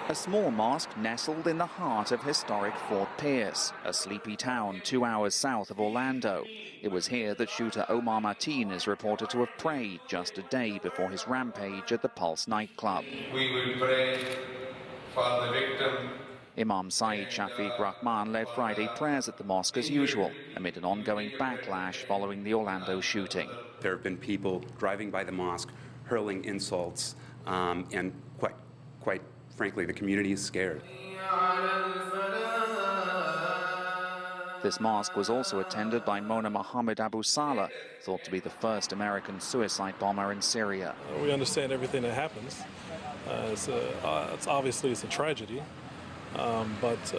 A small mosque nestled in the heart of historic Fort Pierce, a sleepy town 2 hours south of Orlando. It was here that shooter Omar Mateen is reported to have prayed just a day before his rampage at the Pulse nightclub. We will pray for the victim. Imam Saeed Shafiq Rahman led Friday prayers at the mosque as usual, amid an ongoing backlash following the Orlando shooting. There have been people driving by the mosque, hurling insults, and quite frankly, the community is scared. This mosque was also attended by Mona Mohammed Abu Salah, thought to be the first American suicide bomber in Syria. We understand everything that happens. Obviously it's a tragedy, but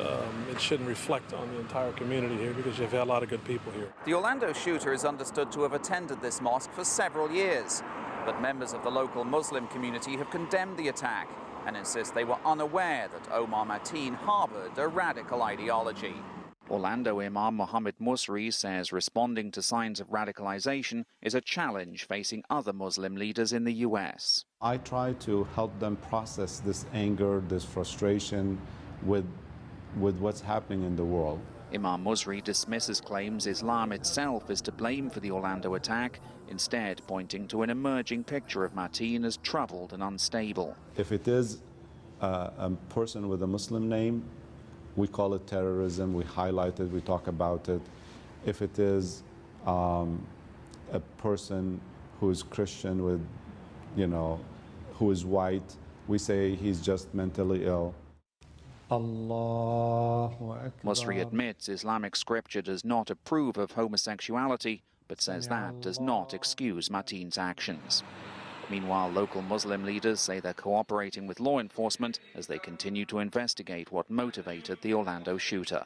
it shouldn't reflect on the entire community here because you've had a lot of good people here. The Orlando shooter is understood to have attended this mosque for several years, but members of the local Muslim community have condemned the attack and insist they were unaware that Omar Mateen harbored a radical ideology. Orlando Imam Mohammed Musri says responding to signs of radicalization is a challenge facing other Muslim leaders in the U.S. I try to help them process this anger, this frustration with what's happening in the world. Imam Musri dismisses claims Islam itself is to blame for the Orlando attack, instead pointing to an emerging picture of Mateen as troubled and unstable. If it is a person with a Muslim name, we call it terrorism, we highlight it, we talk about it. If it is a person who is Christian with, who is white, we say he's just mentally ill. Musri admits Islamic scripture does not approve of homosexuality, but says that does not excuse Mateen's actions. Meanwhile, local Muslim leaders say they're cooperating with law enforcement as they continue to investigate what motivated the Orlando shooter.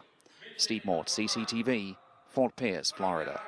Steve Mort, CCTV, Fort Pierce, Florida.